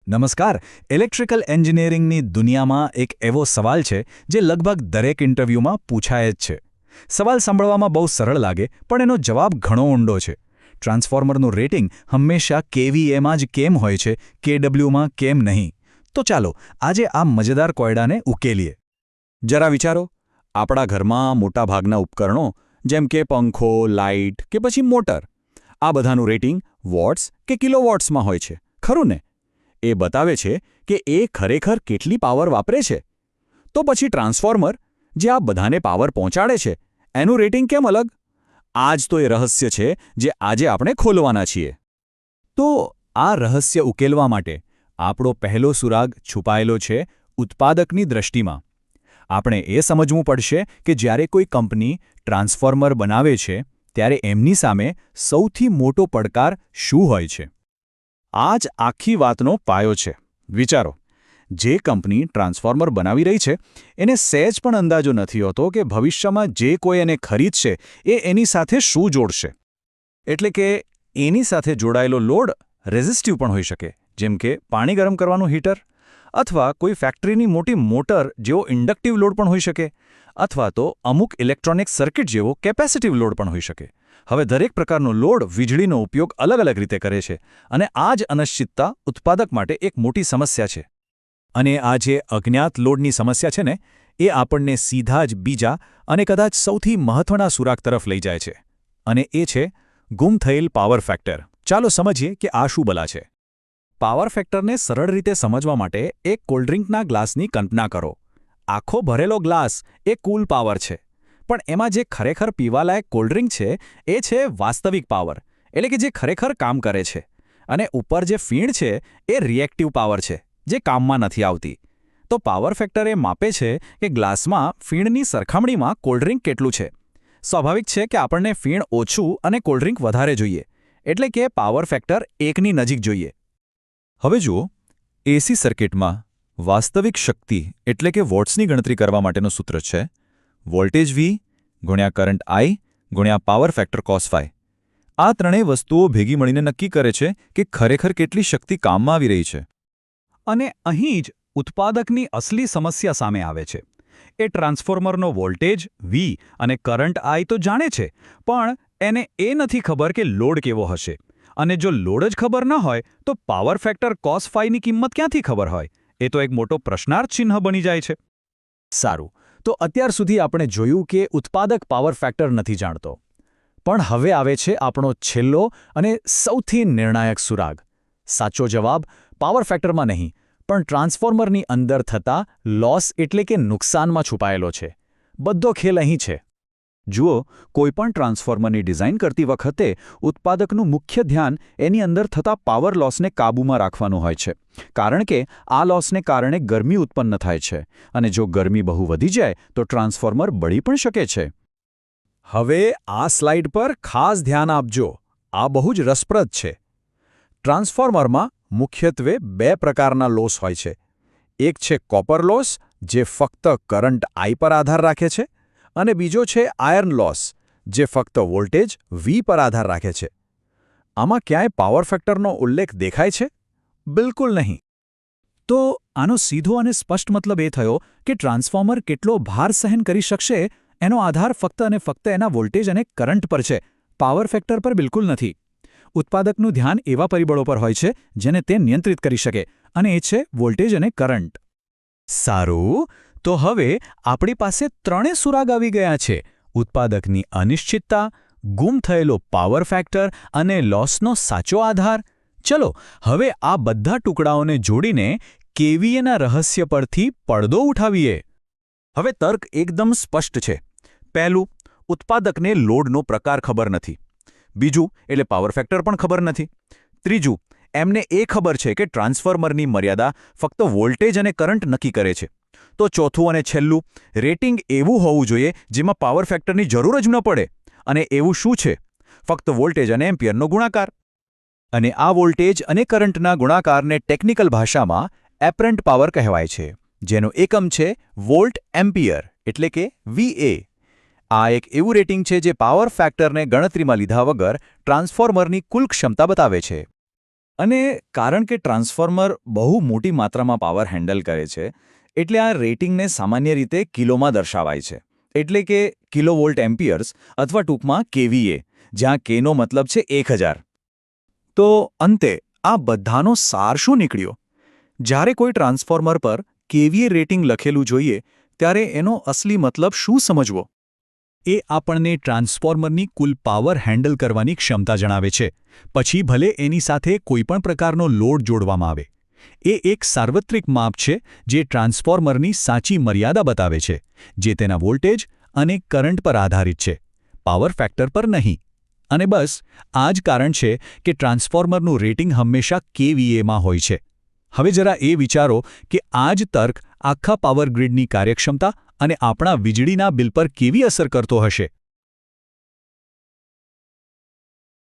નમસ્કાર. ઇલેક્ટ્રિકલ એન્જિનિયરિંગની દુનિયામાં એક એવો સવાલ છે જે લગભગ દરેક ઇન્ટરવ્યૂમાં પૂછાય જ છે. સવાલ સાંભળવામાં બહુ સરળ લાગે, પણ એનો જવાબ ઘણો ઊંડો છે. ટ્રાન્સફોર્મરનું રેટિંગ હંમેશા કેવીએમાં જ કેમ હોય છે, કેડબ્લ્યુમાં કેમ નહીં? તો ચાલો આજે આ મજેદાર કોયડાને ઉકેલીએ. જરા વિચારો, આપણા ઘરમાં મોટાભાગના ઉપકરણો જેમ કે પંખો, લાઇટ કે પછી મોટર, આ બધાનું રેટિંગ વોટ્સ કે કિલોવોટ્સમાં હોય છે, ખરું ને? એ બતાવે છે કે એ ખરેખર કેટલી પાવર વાપરે છે. તો પછી ટ્રાન્સફોર્મર, જે આ બધાને પાવર પહોંચાડે છે, એનું રેટિંગ કેમ અલગ? આ જ તો એ રહસ્ય છે જે આજે આપણે ખોલવાના છીએ. તો આ રહસ્ય ઉકેલવા માટે આપણો પહેલો સુરાગ છુપાયેલો છે ઉત્પાદકની દૃષ્ટિમાં. આપણે એ સમજવું પડશે કે જ્યારે કોઈ કંપની ટ્રાન્સફોર્મર બનાવે છે ત્યારે એમની સામે સૌથી મોટો પડકાર શું હોય છે. આ જ આખી વાતનો પાયો છે. વિચારો, જે કંપની ટ્રાન્સફોર્મર બનાવી રહી છે એને સહેજ પણ અંદાજો નથી હોતો કે ભવિષ્યમાં જે કોઈ એને ખરીદશે એ એની સાથે શું જોડશે. એટલે કે એની સાથે જોડાયેલો લોડ રેઝિસ્ટિવ પણ હોઈ શકે, જેમ કે પાણી ગરમ કરવાનું હીટર, અથવા કોઈ ફેક્ટરીની મોટી મોટર જેવો ઇન્ડક્ટિવ લોડ પણ હોઈ શકે, અથવા તો અમુક ઇલેક્ટ્રોનિક સર્કિટ જેવો કેપેસિટિવ લોડ પણ હોઈ શકે. હવે દરેક પ્રકારનો લોડ વીજળીનો ઉપયોગ અલગ અલગ રીતે કરે છે, અને આ જ અનિશ્ચિતતા ઉત્પાદક માટે એક મોટી સમસ્યા છે. અને આ જે અજ્ઞાત લોડની સમસ્યા છે ને, એ આપણને સીધા જ બીજા અને કદાચ સૌથી મહત્વના સુરાગ તરફ લઈ જાય છે. અને એ છે ગુમ થયેલ પાવર ફેક્ટર. ચાલો સમજીએ કે આ શું બલા છે. પાવર ફેક્ટરને સરળ રીતે સમજવા માટે એક કોલ્ડ્રિંકના ગ્લાસની કલ્પના કરો. આખો ભરેલો ગ્લાસ એ કુલ પાવર છે, પણ એમાં જે ખરેખર પીવાલાયક કોલ્ડ્રિંક છે એ છે વાસ્તવિક પાવર, એટલે કે જે ખરેખર કામ કરે છે. અને ઉપર જે ફીણ છે એ રિએક્ટિવ પાવર છે, જે કામમાં નથી આવતી. તો પાવર ફેક્ટર એ માપે છે કે ગ્લાસમાં ફીણની સરખામણીમાં કોલ્ડ્રિંક કેટલું છે. સ્વાભાવિક છે કે આપણને ફીણ ઓછું અને કોલ્ડ્રિંક વધારે જોઈએ, એટલે કે પાવર ફેક્ટર 1ની નજીક જોઈએ. હવે જુઓ, એસી સર્કિટમાં વાસ્તવિક શક્તિ એટલે કે વોટ્સની ગણતરી કરવા માટેનું સૂત્ર છે વોલ્ટેજ V ગુણ્યા કરંટ I ગુણ્યા પાવર ફેક્ટર cos phi. આ ત્રણેય વસ્તુઓ ભેગી મળીને નક્કી કરે છે કે ખરેખર કેટલી શક્તિ કામમાં આવી રહી છે. અને અહીં જ ઉત્પાદકની અસલી સમસ્યા સામે આવે છે. એ ટ્રાન્સફોર્મરનો વોલ્ટેજ V અને કરંટ I તો જાણે છે, પણ એને એ નથી ખબર કે લોડ કેવો હશે. અને જો લોડ જ ખબર ન હોય તો પાવર ફેક્ટર cos phi ની કિંમત ક્યાંથી ખબર હોય? એ તો એક મોટો પ્રશ્નાર્થ ચિહ્ન બની જાય છે. સારું, તો અત્યાર સુધી આપણે જોયું કે ઉત્પાદક પાવર ફેક્ટર નથી જાણતો. પણ હવે આવે છે આપણો છેલ્લો અને સૌથી નિર્ણાયક સુરાગ. સાચો જવાબ પાવર ફેક્ટરમાં નહીં, પણ ટ્રાન્સફોર્મરની અંદર થતા લોસ એટલે કે નુકસાનમાં છુપાયેલો છે. બધો ખેલ અહીં છે. જુઓ, કોઈપણ ટ્રાન્સફોર્મરની ડિઝાઇન કરતી વખતે ઉત્પાદકનું મુખ્ય ધ્યાન એની અંદર થતા પાવર લોસને કાબૂમાં રાખવાનું હોય છે, કારણ કે આ લોસને કારણે ગરમી ઉત્પન્ન થાય છે, અને જો ગરમી બહુ વધી જાય તો ટ્રાન્સફોર્મર બળી પણ શકે છે. હવે આ સ્લાઇડ પર ખાસ ધ્યાન આપજો. આ બહુ જ રસપ્રદ છે. ટ્રાન્સફોર્મરમાં મુખ્યત્વે 2 પ્રકારના લોસ હોય છે. એક છે કોપર લોસ, જે ફક્ત કરંટ I પર આધાર રાખે છે, અને બીજો છે આયર્ન લોસ, જે ફક્ત વોલ્ટેજ V પર આધાર રાખે છે. આમાં ક્યાંય પાવર ફેક્ટરનો ઉલ્લેખ દેખાય છે? બિલકુલ નહીં. તો આનો સીધો અને સ્પષ્ટ મતલબ એ થયો કે ટ્રાન્સફોર્મર કેટલો ભાર સહન કરી શકશે એનો આધાર ફક્ત અને ફક્ત એના વોલ્ટેજ અને કરંટ પર છે, પાવર ફેક્ટર પર બિલકુલ નથી. ઉત્પાદકનું ધ્યાન એવા પરિબળો પર હોય છે જેને તે નિયંત્રિત કરી શકે, અને એ છે વોલ્ટેજ અને કરંટ. સારું, તો હવે આપણી પાસે 3 સુરાગ આવી ગયા છે: ઉત્પાદકની અનિશ્ચિતતા, ગુમ થયેલો પાવર ફેક્ટર અને લોસનો સાચો આધાર. ચલો હવે આ બધા ટુકડાઓને જોડીને કેવીએના રહસ્ય પરથી પડદો ઉઠાવીએ. હવે તર્ક એકદમ સ્પષ્ટ છે. પહેલું, ઉત્પાદકને લોડનો પ્રકાર ખબર નથી. બીજું, એટલે પાવર ફેક્ટર પણ ખબર નથી. ત્રીજું, એમને એ ખબર છે કે ટ્રાન્સફોર્મરની મર્યાદા ફક્ત વોલ્ટેજ અને કરંટ નક્કી કરે છે. તો ચોથું અને છેલ્લું, રેટિંગ એવું હોવું જોઈએ જેમાં પાવર ફેક્ટરની જરૂર જ ન પડે. અને એવું શું છે? ફક્ત વોલ્ટેજ અને એમ્પિયરનો ગુણાકાર. અને આ વોલ્ટેજ અને કરંટના ગુણાકારને ટેકનિકલ ભાષામાં એપરન્ટ પાવર કહેવાય છે, જેનો એકમ છે વોલ્ટ એમ્પિયર, એટલે કે VA. આ એક એવું રેટિંગ છે જે પાવર ફેક્ટરને ગણતરીમાં લીધા વગર ટ્રાન્સફોર્મરની કુલ ક્ષમતા બતાવે છે. અને કારણ કે ટ્રાન્સફોર્મર બહુ મોટી માત્રામાં પાવર હેન્ડલ કરે છે એટલે આ રેટિંગને સામાન્ય રીતે કિલોમાં દર્શાવાય છે એટલે કે કિલોવોલ્ટ એમ્પિયર્સ અથવા ટૂંકમાં કેવીએ જ્યાં કેનો મતલબ છે 1000. તો અંતે આ બધાનો સાર શું નીકળ્યો? જ્યારે કોઈ ટ્રાન્સફોર્મર પર કેવીએ રેટિંગ લખેલું જોઈએ ત્યારે એનો અસલી મતલબ શું સમજવો? એ આપણને ટ્રાન્સફોર્મરની કુલ પાવર હેન્ડલ કરવાની ક્ષમતા જણાવે છે, પછી ભલે એની સાથે કોઈપણ પ્રકારનો લોડ જોડવામાં આવે. એ એક સાર્વત્રિક માપ છે જે ટ્રાન્સફોર્મરની સાચી મર્યાદા બતાવે છે, જે તેના વોલ્ટેજ અને કરંટ પર આધારિત છે, પાવર ફેક્ટર પર નહીં. અને બસ આ જ કારણ છે કે ટ્રાન્સફોર્મરનું રેટિંગ હંમેશા કેવીએમાં હોય છે. હવે જરા એ વિચારો કે આ જ તર્ક આખા પાવર ગ્રીડની કાર્યક્ષમતા અને આપણા વીજળીના બિલ પર કેવી અસર કરતો હશે.